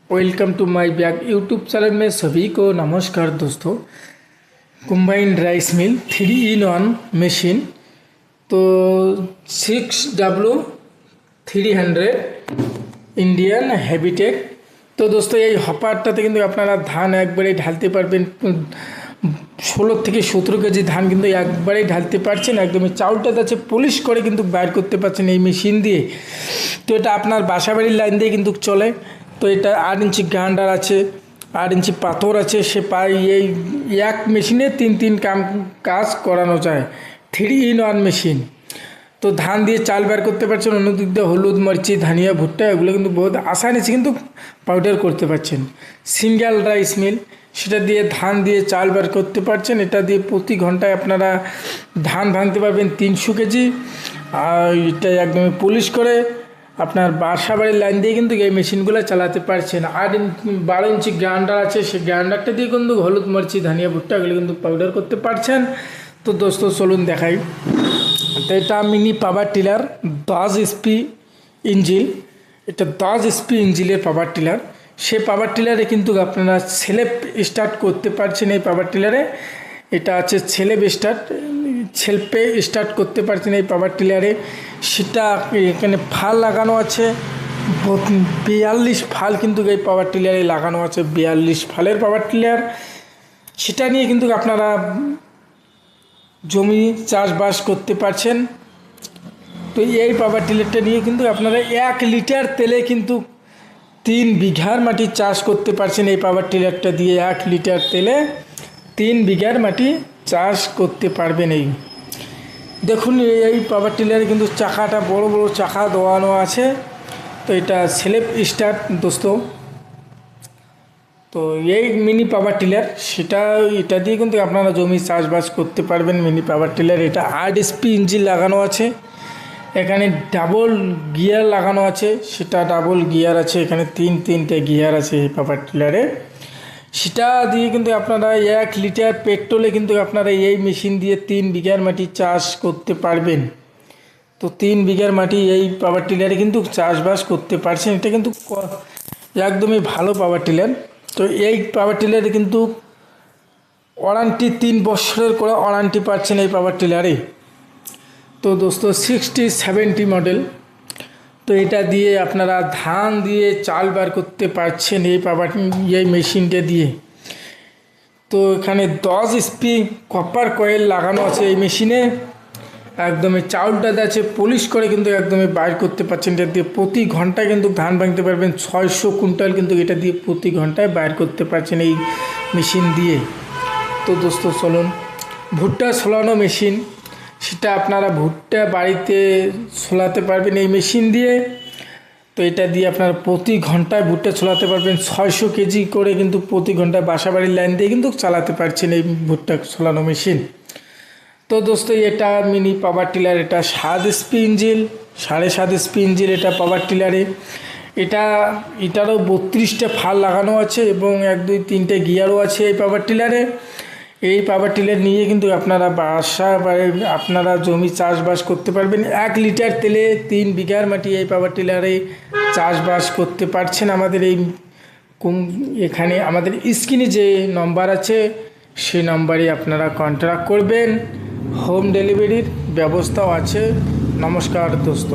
Welcome to my back YouTube channel में सभी को नमस्कार दोस्तों। Combined rice mill 3-in-1 machine तो 6W300 इंडियन हैबिटेट। तो दोस्तों ये हपारटाते किन्तु आपनारा धान एकबारे ढालते पारबेन 16 থেকে 17 কেজি ধান কিন্তু একবারেই ঢালতে পারছেন। একদমই চাউলটা যাচ্ছে পলিশ করে কিন্তু বাইর করতে পারছেন এই মেশিন দিয়ে। তো এটা আপনার বাসাবাড়ির লাইন দিয়ে কিন্তু চলে। তো এটা 8 ইঞ্চি গ্রাইন্ডার আছে, 8 ইঞ্চি পাথর আছে, সে পায় এই এক মেশিনে তিন কাজ করানো যায়। 3-in-1 machine. তো ধান দিয়ে চাল বের করতে পারছেন, অন্যদিক দিয়ে হলুদ মরিচি ধনিয়া ভুট্টা এগুলো কিন্তু বহুত আসানি কিন্তু পাউডার করতে পারছেন। সিঙ্গেল রাইস মিল, সেটা দিয়ে ধান দিয়ে চাল বের করতে পারছেন। এটা দিয়ে প্রতি ঘন্টায় আপনারা ধান ভাঙতে পারবেন 300 কেজি। আর এটা একদমই পলিশ করে আপনার বাসা বাড়ির লাইন দিয়ে কিন্তু এই মেশিনগুলো চালাতে পারছেন। 12 ইঞ্চি গ্রাইন্ডার আছে, সেই গ্রাইন্ডারটা দিয়ে কিন্তু হলুদ মরিচি ধনিয়া ভুট্টা এগুলো কিন্তু পাউডার করতে পারছেন। তো দোস্ত চলুন দেখাই। তো এটা মিনি পাওয়ার টিলার 10 HP ইঞ্জিল, এটা 10 HP ইঞ্জিলের পাওয়ার টিলার। সেই পাওয়ার টিলারে কিন্তু আপনারা সেলফ স্টার্ট করতে পারছেন। এই পাওয়ার টিলারে এটা আছে সেলফে স্টার্ট করতে পারছেন এই পাওয়ার টিলারে। সেটা এখানে ফাল লাগানো আছে 42 ফাল কিন্তু এই পাওয়ার টিলারে লাগানো আছে, 42 ফালের পাওয়ার টিলার। সেটা নিয়ে কিন্তু আপনারা জমি চাষবাস করতে পারছেন। তো এই পাওয়ার টিলারটা নিয়ে কিন্তু আপনারা 1 লিটার তেলে কিন্তু 3 বিঘার মাটি চাষ করতে পারছেন। এই পাওয়ার টিলারটা দিয়ে 1 লিটার তেলে 3 বিঘার মাটি চাষ করতে পারবেন। এই দেখুন এই পাওয়ার টিলারে কিন্তু চাকাটা বড় বড় চাকা দেওয়ানো আছে। তো এটা সেলফ স্টার্ট দোস্ত। তো এই মিনি পাওয়ার টিলার এটা দিয়ে কিন্তু আপনারা জমি চাষবাস করতে পারবেন। মিনি পাওয়ার টিলার এটা 8 HP ইঞ্জিন লাগানো আছে, এখানে ডাবল গিয়ার লাগানো আছে, সেটা ডাবল গিয়ার আছে, এখানে তিনটে গিয়ার আছে এই পাওয়ার টিলারে। সেটা দিয়ে কিন্তু আপনারা 1 লিটার পেট্রোলে কিন্তু আপনারা এই মেশিন দিয়ে 3 বিঘার মাটি চাষ করতে পারবেন। তো 3 বিঘার মাটি এই পাওয়ার টিলারে কিন্তু চাষবাস করতে পারছেন। এটা কিন্তু একদমই ভালো পাওয়ার টিলার। তো এই পাওয়ার টিলারে কিন্তু ওয়ারেন্টি 3 বছরের করে ওয়ারেন্টি পাচ্ছেন এই পাওয়ার টিলারে। তো দোস্ত 60-70 মডেল। তো এটা দিয়ে আপনারা ধান দিয়ে চাল বার করতে পারছেন এই মেশিনটা দিয়ে। তো এখানে 10 HP কপার কয়েল লাগানো আছে এই মেশিনে। একদমই চাউলটা আছে পলিশ করে কিন্তু একদমই বাইর করতে পারছেন। এটা দিয়ে প্রতি ঘন্টায় কিন্তু ধান ভাঙতে পারবেন 600 কুইন্টাল কিন্তু এটা দিয়ে প্রতি ঘন্টায় বাইর করতে পারছেন এই মেশিন দিয়ে। তো দোস্ত চলুন ভুট্টা ছোলানো মেশিন, সেটা আপনারা ভুট্টা বাড়িতে ছোলাতে পারবেন এই মেশিন দিয়ে। তো এটা দিয়ে আপনারা প্রতি ঘন্টায় ভুট্টা ছোলাতে পারবেন 600 কেজি করে কিন্তু প্রতি ঘন্টায় বাসাবাড়ির লাইন দিয়ে কিন্তু চালাতে পারছেন এই ভুট্টা ছোলানো মেশিন। তো দোস্ত এটা মিনি পাওয়ার টিলার, এটা 7 HP ইঞ্জিল, 7.5 HP ইঞ্জিল এটা পাওয়ার টিলারে। এটারও 32টা ফাল লাগানো আছে এবং 1 2 3টে গিয়ারও আছে এই পাওয়ার টিলারে। এই পাওয়ার টিলার নিয়ে কিন্তু আপনারা জমি চাষবাস করতে পারবেন। 1 লিটার তেলে 3 বিঘার মাটি এই পাওয়ার টিলারে চাষবাস করতে পারছেন। এখানে আমাদের স্ক্রিনে যে নম্বর আছে সেই নম্বরে আপনারা কন্ট্যাক্ট করবেন। হোম ডেলিভারির ব্যবস্থাও আছে। নমস্কার দোস্ত।